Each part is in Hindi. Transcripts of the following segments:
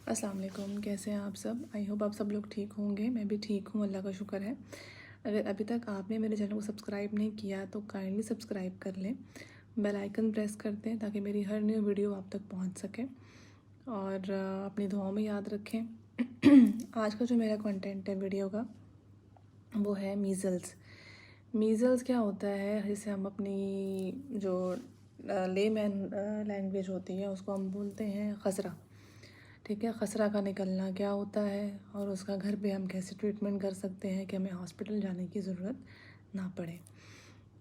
अस्सलाम वालेकुम। कैसे हैं आप सब? आई होप आप सब लोग ठीक होंगे। मैं भी ठीक हूँ, अल्लाह का शुक्र है। अगर अभी तक आपने मेरे चैनल को सब्सक्राइब नहीं किया तो काइंडली सब्सक्राइब कर लें, बेल आइकन प्रेस कर दें ताकि मेरी हर न्यू वीडियो आप तक पहुँच सके और अपनी दुआओं में याद रखें। आज का जो मेरा कंटेंट है वीडियो का वो है मीज़ल्स। मीज़ल्स क्या होता है, जिसे हम अपनी जो लेमैन लैंग्वेज होती है उसको हम बोलते हैं खसरा। ठीक है, खसरा का निकलना क्या होता है और उसका घर पे हम कैसे ट्रीटमेंट कर सकते हैं कि हमें हॉस्पिटल जाने की ज़रूरत ना पड़े,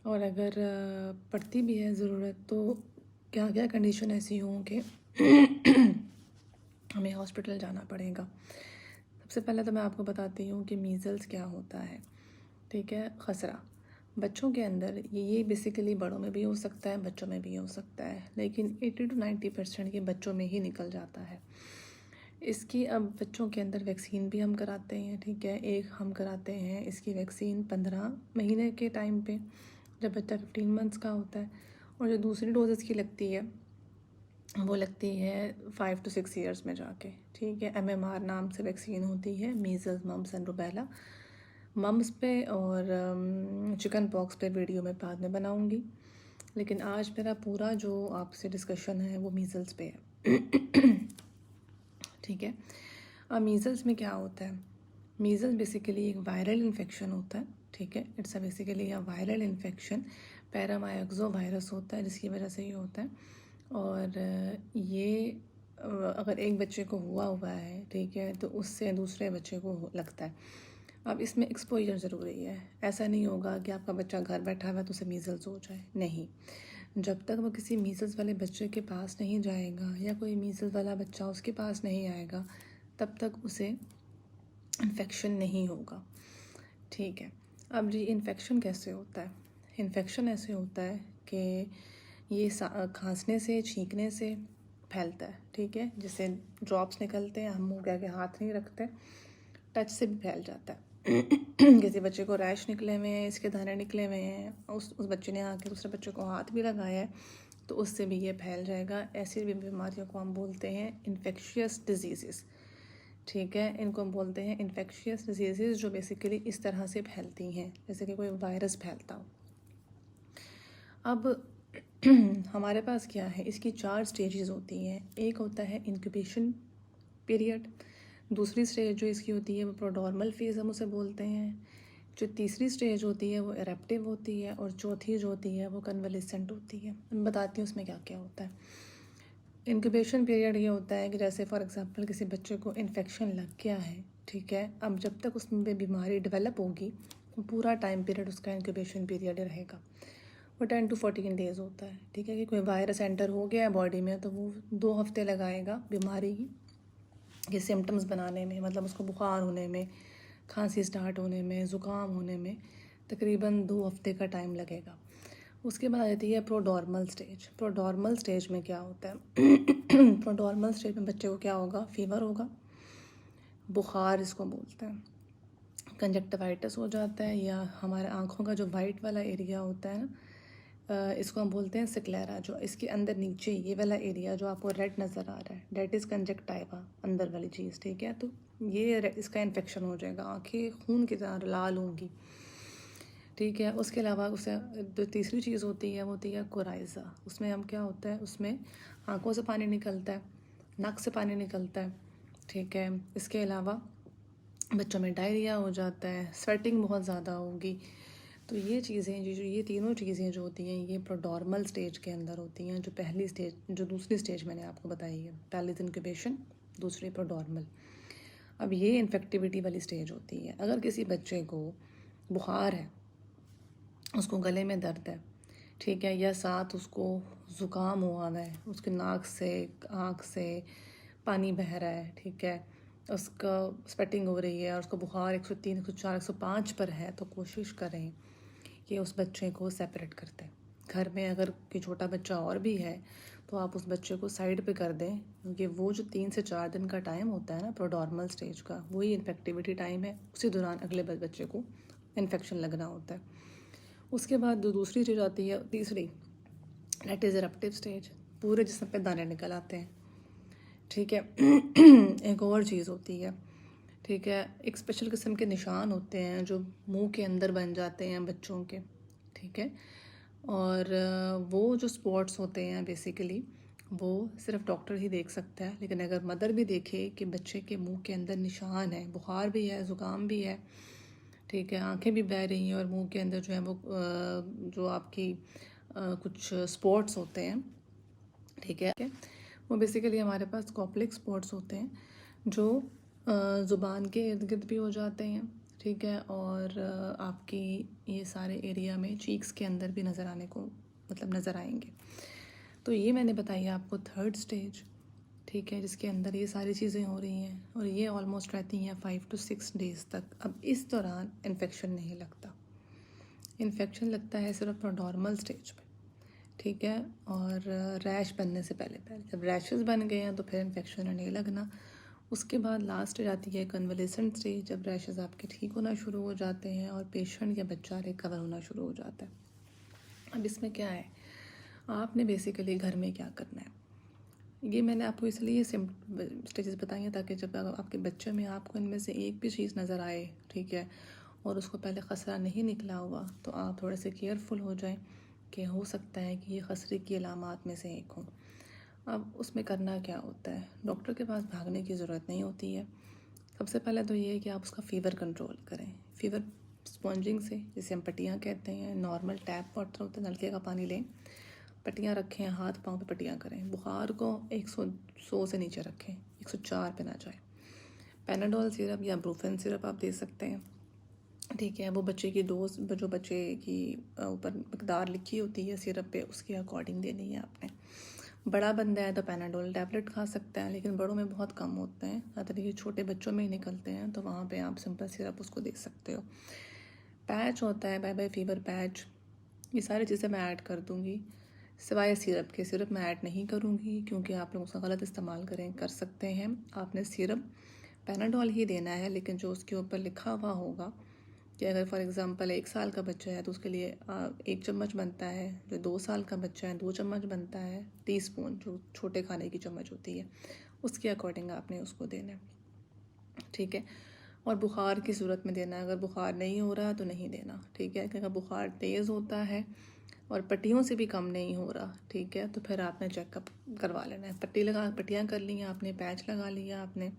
और अगर पड़ती भी है ज़रूरत तो क्या क्या कंडीशन ऐसी हों कि हमें हॉस्पिटल जाना पड़ेगा। सबसे पहले तो मैं आपको बताती हूँ कि मीज़ल्स क्या होता है। ठीक है, खसरा बच्चों के अंदर ये बेसिकली बड़ों में भी हो सकता है, बच्चों में भी हो सकता है, लेकिन 80 to 90% के बच्चों में ही निकल जाता है। इसकी अब बच्चों के अंदर वैक्सीन भी हम कराते हैं। ठीक है, एक हम कराते हैं इसकी वैक्सीन 15 महीने के टाइम पे, जब बच्चा 15 मंथ्स का होता है, और जो दूसरी डोज इसकी लगती है वो लगती है 5 to 6 ईयर्स में जाके। ठीक है, MMR नाम से वैक्सीन होती है, measles mumps and rubella. Mumps पे और चिकन पॉक्स पे वीडियो मैं बाद में बनाऊंगी, लेकिन आज मेरा पूरा जो आपसे डिस्कशन है वो मीज़ल्स पे है। ठीक है, अब मीज़ल्स में क्या होता है? मीज़ल्स बेसिकली एक वायरल इन्फेक्शन होता है। ठीक है, it's a basically a viral infection, paramyxo virus होता है जिसकी वजह से ये होता है। और ये अगर एक बच्चे को हुआ है, ठीक है, तो उससे दूसरे बच्चे को लगता है। अब इसमें एक्सपोजर ज़रूरी है। ऐसा नहीं होगा कि आपका बच्चा घर बैठा हुआ है तो उसे मीज़ल्स हो जाए, नहीं। जब तक वो किसी मीज़ल्स वाले बच्चे के पास नहीं जाएगा या कोई मीज़ल्स वाला बच्चा उसके पास नहीं आएगा, तब तक उसे इन्फेक्शन नहीं होगा। ठीक है, अब ये इन्फेक्शन कैसे होता है? इन्फेक्शन ऐसे होता है कि ये खांसने से, छींकने से फैलता है। ठीक है, जैसे ड्रॉप्स निकलते हैं, हम मुँह के आगे हाथ नहीं रखते, टच से भी फैल जाता है। किसी बच्चे को रैश निकले हुए हैं, इसके दाने निकले हुए हैं, उस बच्चे ने आके दूसरे बच्चे को हाथ भी लगाया है तो उससे भी ये फैल जाएगा। ऐसी भी बीमारियों को हम बोलते हैं इन्फेक्शियस डिजीज़। ठीक है, इनको हम बोलते हैं इन्फेक्शियस डिजीज़, जो बेसिकली इस तरह से फैलती हैं जैसे कि कोई वायरस फैलता हो। अब हमारे पास क्या है, इसकी 4 स्टेजेस होती हैं। एक होता है इंक्यूबेशन पीरियड, दूसरी स्टेज जो इसकी होती है वो प्रोडॉर्मल फेज़ हम उसे बोलते हैं, जो तीसरी स्टेज होती है वो एरेप्टिव होती है, और चौथी जो होती है वो कन्वलेसेंट होती है। मैं बताती हूँ उसमें क्या क्या होता है। इंक्यूबेशन पीरियड ये होता है कि जैसे फॉर एग्जांपल किसी बच्चे को इन्फेक्शन लग गया है, ठीक है, अब जब तक उसमें बीमारी डेवलप होगी वो पूरा टाइम पीरियड उसका इंक्यूबेशन पीरियड रहेगा। वो 10 to 14 डेज़ होता है। ठीक है, कि कोई वायरस एंटर हो गया है बॉडी में तो वो 2 हफ्ते लगाएगा बीमारी के सिम्टम्स बनाने में, मतलब उसको बुखार होने में, खांसी स्टार्ट होने में, ज़ुकाम होने में तकरीबन 2 हफ्ते का टाइम लगेगा। उसके बाद आती है प्रोडॉर्मल स्टेज। प्रोडॉर्मल स्टेज में क्या होता है? प्रोडॉर्मल स्टेज में बच्चे को क्या होगा? फीवर होगा, बुखार इसको बोलते हैं, कंजक्टिवाइटिस हो जाता है, या हमारे आँखों का जो वाइट वाला एरिया होता है ना, इसको हम बोलते हैं सिक्लेरा। जो इसके अंदर नीचे ये वाला एरिया जो आपको रेड नज़र आ रहा है, डेट इज़ कंजक्टाइवा, अंदर वाली चीज़। ठीक है, तो ये इसका इन्फेक्शन हो जाएगा, आँखें खून की तरह लाल होंगी। ठीक है, उसके अलावा उसे जो तीसरी चीज़ होती है वो होती है कोराइज़ा। उसमें हम क्या होता है, उसमें आँखों से पानी निकलता है, नाक से पानी निकलता है। ठीक है, इसके अलावा बच्चों में डायरिया हो जाता है, स्वेटिंग बहुत ज़्यादा होगी। तो ये चीज़ें जो ये तीनों चीज़ें जो होती हैं ये प्रोडॉर्मल स्टेज के अंदर होती हैं। जो पहली स्टेज, जो दूसरी स्टेज मैंने आपको बताई है, पहली इंक्यूबेशन, दूसरी प्रोडॉर्मल। अब ये इन्फेक्टिविटी वाली स्टेज होती है। अगर किसी बच्चे को बुखार है, उसको गले में दर्द है, ठीक है, या साथ उसको ज़ुकाम हुआ है, उसके नाक से, आँख से पानी बह रहा है, ठीक है, उसका स्वेटिंग हो रही है और उसको बुखार 103, 104, 105 पर है, तो कोशिश करें कि उस बच्चे को सेपरेट कर दें। घर में अगर कोई छोटा बच्चा और भी है तो आप उस बच्चे को साइड पे कर दें, क्योंकि वो जो 3 से 4 दिन का टाइम होता है ना प्रोडॉर्मल स्टेज का, वही इन्फेक्टिविटी टाइम है। उसी दौरान अगले बच्चे को इन्फेक्शन लगना होता है। उसके बाद जो दूसरी चीज़ आती है, तीसरी, दैट इज़ एरप्टिव स्टेज। पूरे जिस्म पे दाने निकल आते हैं, ठीक है। एक और चीज़ होती है, ठीक है, एक स्पेशल किस्म के निशान होते हैं जो मुंह के अंदर बन जाते हैं बच्चों के, ठीक है। और वो जो स्पॉट्स होते हैं बेसिकली वो सिर्फ डॉक्टर ही देख सकता है, लेकिन अगर मदर भी देखे कि बच्चे के मुंह के अंदर निशान है, बुखार भी है, ज़ुकाम भी है, ठीक है, आंखें भी बह रही हैं और मुंह के अंदर जो है वो जो आपकी कुछ स्पॉट्स होते हैं, ठीक है, वो बेसिकली हमारे पास कॉप्लेक्स स्पॉट्स होते हैं जो ज़ुबान के इर्द गिर्द भी हो जाते हैं, ठीक है, और आपकी ये सारे एरिया में चीक्स के अंदर भी नज़र आने को मतलब नज़र आएंगे। तो ये मैंने बताई आपको थर्ड स्टेज, ठीक है, जिसके अंदर ये सारी चीज़ें हो रही हैं और ये ऑलमोस्ट रहती हैं 5 to 6 डेज़ तक। अब इस दौरान इन्फेक्शन नहीं लगता, इन्फेक्शन लगता है सिर्फ नॉर्मल स्टेज पे, ठीक है, और रैश बनने से पहले पहले जब रैशेस बन गए हैं तो फिर इन्फेक्शन नहीं लगना। उसके बाद लास्ट जाती है कन्वलेसेंट स्टेज, जब रैशेस आपके ठीक होना शुरू हो जाते हैं और पेशेंट या बच्चा रिकवर होना शुरू हो जाता है। अब इसमें क्या है, आपने बेसिकली घर में क्या करना है, ये मैंने आपको इसलिए स्टेजेस बताई हैं ताकि जब आपके बच्चे में आपको इनमें से एक भी चीज़ नज़र आए, ठीक है, और उसको पहले खसरा नहीं निकला हुआ, तो आप थोड़े से केयरफुल हो जाएं कि हो सकता है कि ये खसरे की अलामात में से एक हो। अब उसमें करना क्या होता है, डॉक्टर के पास भागने की ज़रूरत नहीं होती है। सबसे पहले तो ये है कि आप उसका फ़ीवर कंट्रोल करें। फ़ीवर स्पॉन्जिंग से, जिसे हम पट्टियाँ कहते हैं, नॉर्मल टैप वाटर होता है, नलके का पानी लें, पट्टियाँ रखें, हाथ पाँव पे पट्टियाँ करें। बुखार को 100 से नीचे रखें, 104 पे ना जाए। पैनाडोल सिरप या ब्रूफेन सिरप आप दे सकते हैं, ठीक है, वो बच्चे की डोज जो बच्चे की ऊपर मकदार लिखी होती है सिरप पे उसके अकॉर्डिंग देनी है आपने। बड़ा बंदा है तो पैनाडोल टैबलेट खा सकता है, लेकिन बड़ों में बहुत कम होते हैं, ज़्यादातर ये छोटे बच्चों में ही निकलते हैं, तो वहाँ पे आप सिंपल सिरप उसको दे सकते हो। पैच होता है, बाय बाय फीवर पैच, ये सारी चीज़ें मैं ऐड कर दूँगी, सिवाय सिरप के। सिरप मैं ऐड नहीं करूँगी क्योंकि आप लोग उसका गलत इस्तेमाल कर सकते हैं। आपने सिरप पैनाडोल ही देना है, लेकिन जो उसके ऊपर लिखा हुआ होगा कि अगर फॉर एग्ज़ाम्पल 1 साल का बच्चा है तो उसके लिए 1 चम्मच बनता है, जो 2 साल का बच्चा है 2 चम्मच बनता है, टीस्पून जो छोटे खाने की चम्मच होती है उसके अकॉर्डिंग आपने उसको देना है, ठीक है। और बुखार की सूरत में देना है, अगर बुखार नहीं हो रहा तो नहीं देना, ठीक है, क्योंकि बुखार तेज़ होता है और पट्टियों से भी कम नहीं हो रहा, ठीक है, तो फिर आपने चेकअप करवा लेना है। पट्टियाँ कर ली आपने, पैच लगा लिया आपने,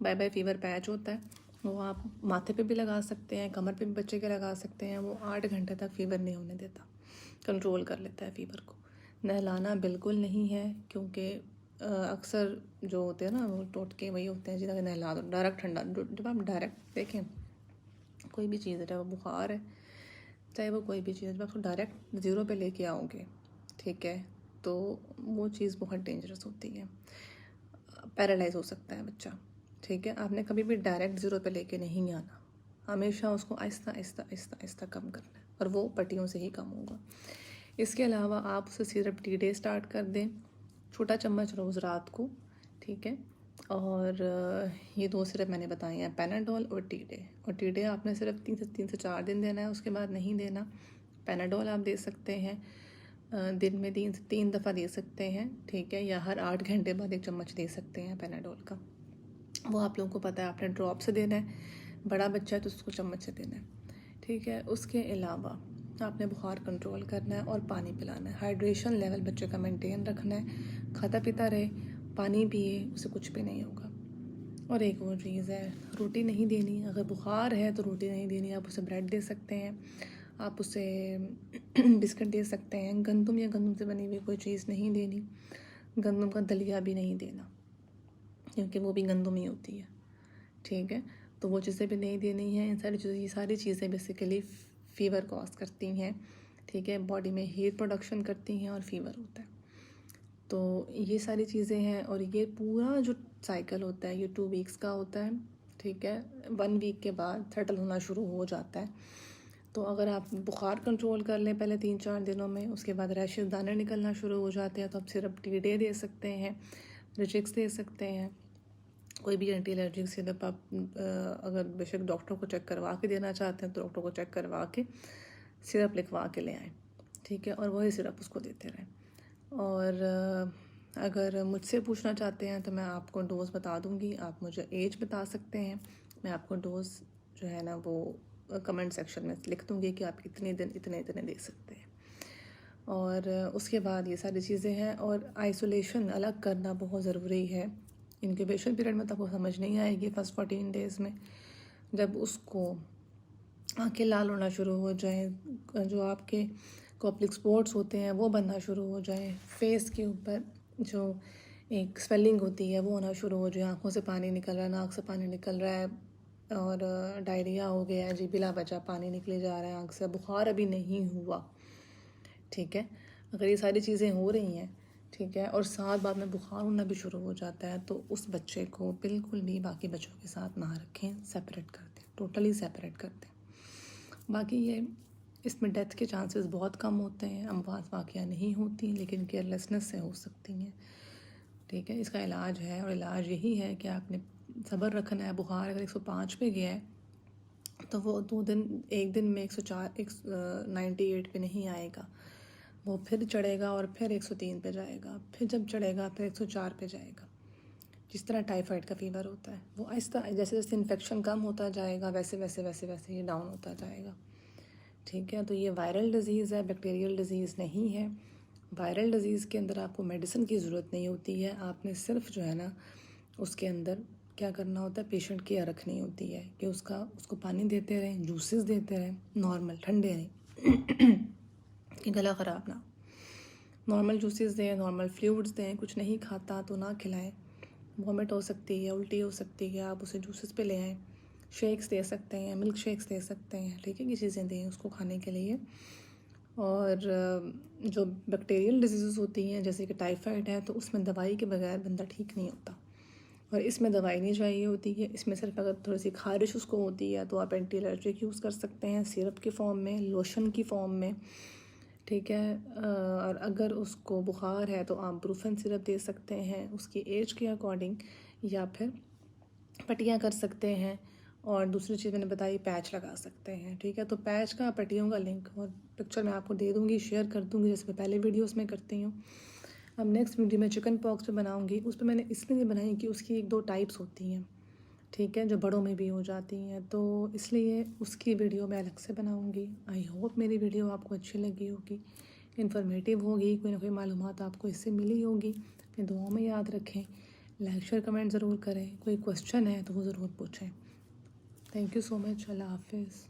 बाय बाय फीवर पैच होता है, वो आप माथे पे भी लगा सकते हैं, कमर पे भी बच्चे के लगा सकते हैं। वो 8 घंटे तक फीवर नहीं होने देता, कंट्रोल कर लेता है फीवर को। नहलाना बिल्कुल नहीं है, क्योंकि अक्सर जो होते हैं ना वो टोटके वही होते हैं जिन्हें नहला दो डायरेक्ट ठंडा। जब आप डायरेक्ट देखें कोई भी चीज़ है, चाहे वो बुखार है चाहे वो कोई भी चीज़, जब आप उसको डायरेक्ट ज़ीरो पे लेके आओगे, ठीक है, तो वो चीज़ बहुत डेंजरस होती है, पैरालाइज हो सकता है बच्चा, ठीक है। आपने कभी भी डायरेक्ट ज़ीरो पे लेके नहीं आना, हमेशा उसको आहिस्ता आहिस्ता आहिस्ता आहिस्ता कम करना है, और वो पट्टियों से ही कम होगा। इसके अलावा आप उसे सिरप टी डे स्टार्ट कर दें, छोटा चम्मच रोज़ रात को, ठीक है। और ये 2 सिरप मैंने बताए हैं, पैनाडोल और टी डे। और टी डे आपने सिर्फ 3 से 4 दिन देना है, उसके बाद नहीं देना। पैनाडोल आप दे सकते हैं दिन में 3 से 3 दफ़ा दे सकते हैं, ठीक है, या हर 8 घंटे बाद 1 चम्मच दे सकते हैं पैनाडोल का। वो आप लोगों को पता है, आपने ड्रॉप से देना है, बड़ा बच्चा है तो उसको चम्मच से देना है, ठीक है। उसके अलावा आपने बुखार कंट्रोल करना है और पानी पिलाना है, हाइड्रेशन लेवल बच्चे का मेंटेन रखना है, खाता पीता रहे, पानी पिए, उसे कुछ भी नहीं होगा। और एक और चीज़ है, रोटी नहीं देनी, अगर बुखार है तो रोटी नहीं देनी, आप उसे ब्रेड दे सकते हैं, आप उसे बिस्किट दे सकते हैं। गंदम या गंदम से बनी हुई कोई चीज़ नहीं देनी, गंदम का दलिया भी नहीं देना क्योंकि वो भी गंदम ही होती है, ठीक है, तो वो चीज़ें भी नहीं देनी है। ये सारी चीज़ें बेसिकली फ़ीवर कॉज करती हैं, ठीक है, बॉडी में हीट प्रोडक्शन करती हैं और फीवर होता है। तो ये सारी चीज़ें हैं, और ये पूरा जो साइकिल होता है ये 2 वीक्स का होता है, ठीक है। 1 वीक के बाद सेटल होना शुरू हो जाता है। तो अगर आप बुखार कंट्रोल कर लें पहले 3-4 दिनों में, उसके बाद रैशेस दाने निकलना शुरू हो जाते हैं, तो आप सिर्फ टी डे दे सकते हैं, रिजिक्स दे सकते हैं, कोई भी एंटी एलर्जिक सिरप आप अगर बेशक डॉक्टर को चेक करवा के देना चाहते हैं तो डॉक्टर को चेक करवा के सिरप लिखवा के ले आएँ, ठीक है, और वही सिरप उसको देते रहें। और अगर मुझसे पूछना चाहते हैं तो मैं आपको डोज़ बता दूंगी, आप मुझे एज बता सकते हैं, मैं आपको डोज़ जो है ना वो कमेंट सेक्शन में लिख दूंगी कि आप कितने दिन इतने इतने दे सकते हैं। और उसके बाद ये सारी चीज़ें हैं। और आइसोलेशन अलग करना बहुत ज़रूरी है। इंक्यूबेशन पीरियड में तो आपको समझ नहीं आएगी फर्स्ट 14 डेज़ में। जब उसको आँखें लाल होना शुरू हो जाए, जो आपके कॉप्लिक स्पॉट्स होते हैं वो बनना शुरू हो जाए, फेस के ऊपर जो एक स्वेलिंग होती है वो होना शुरू हो जाए, आँखों से पानी निकल रहा है, नाक से पानी निकल रहा है, और डायरिया हो गया है जी, बिला वजह पानी निकले जा रहा है आँख से, बुखार अभी नहीं हुआ, ठीक है। अगर ये सारी चीज़ें हो रही हैं, ठीक है, और साथ बाद में बुखार होना भी शुरू हो जाता है, तो उस बच्चे को बिल्कुल भी बाकी बच्चों के साथ ना रखें, सेपरेट कर दें, टोटली सेपरेट कर दें। बाकी ये इसमें डेथ के चांसेस बहुत कम होते हैं, अमवात वाक़या नहीं होती, लेकिन केयरलेसनेस से हो सकती हैं, ठीक है। इसका इलाज है, और इलाज यही है कि आपने सब्र रखना है। बुखार अगर 105 पे गया है तो वो 2 दिन, एक दिन में 104 98 पे नहीं आएगा, वो फिर चढ़ेगा और फिर 103 पे जाएगा, फिर जब चढ़ेगा फिर 104 पे जाएगा। जिस तरह टाइफाइड का फीवर होता है, वो आहिस्ता जैसे जैसे इन्फेक्शन कम होता जाएगा वैसे वैसे वैसे वैसे ये डाउन होता जाएगा, ठीक है। तो ये वायरल डिज़ीज़ है, बैक्टीरियल डिज़ीज़ नहीं है। वायरल डिज़ीज़ के अंदर आपको मेडिसिन की ज़रूरत नहीं होती है, आपने सिर्फ जो है ना उसके अंदर क्या करना होता है, पेशेंट केयर रखनी होती है कि उसको पानी देते रहें, जूसेस देते रहें, नॉर्मल ठंडे नहीं कि गला ख़राब ना। नॉर्मल जूसेस दें, नॉर्मल फ्लूइड्स दें, कुछ नहीं खाता तो ना खिलाएं, वॉमिट हो सकती है, उल्टी हो सकती है, आप उसे जूसेस पे ले आएँ, शेक्स दे सकते हैं, मिल्क शेक्स दे सकते हैं, ठीक है, ये चीज़ें दें उसको खाने के लिए। और जो बैक्टीरियल डिजीज़ होती हैं जैसे कि टाइफाइड है, तो उसमें दवाई के बगैर बंदा ठीक नहीं होता, और इसमें दवाई नहीं चाहिए होती है। इसमें सिर्फ अगर थोड़ी सी खारिश उसको होती है तो आप एंटी एलर्जिक यूज़ कर सकते हैं, सिरप की फॉर्म में, लोशन की फॉर्म में, ठीक है। और अगर उसको बुखार है तो आप ब्रूफेन सिरप दे सकते हैं उसकी एज के अकॉर्डिंग, या फिर पट्टियाँ कर सकते हैं। और दूसरी चीज़ मैंने बताई, पैच लगा सकते हैं, ठीक है। तो पैच का, पट्टियों का लिंक और पिक्चर मैं आपको दे दूँगी, शेयर कर दूँगी, जैसे मैं पहले वीडियोस में करती हूँ। अब नेक्स्ट वीडियो में चिकन पॉक्स पे बनाऊँगी, उस पर मैंने इसलिए बनाई कि उसकी 1-2 टाइप्स होती हैं, ठीक है, जो बड़ों में भी हो जाती हैं, तो इसलिए उसकी वीडियो मैं अलग से बनाऊँगी। आई होप मेरी वीडियो आपको अच्छी लगी होगी, इन्फॉर्मेटिव होगी, कोई ना कोई मालूमात आपको इससे मिली होगी। अपनी दुआओं में याद रखें, लाइक शेयर कमेंट ज़रूर करें, कोई क्वेश्चन है तो वो ज़रूर पूछें। थैंक यू सो मच, अल्लाह हाफिज़।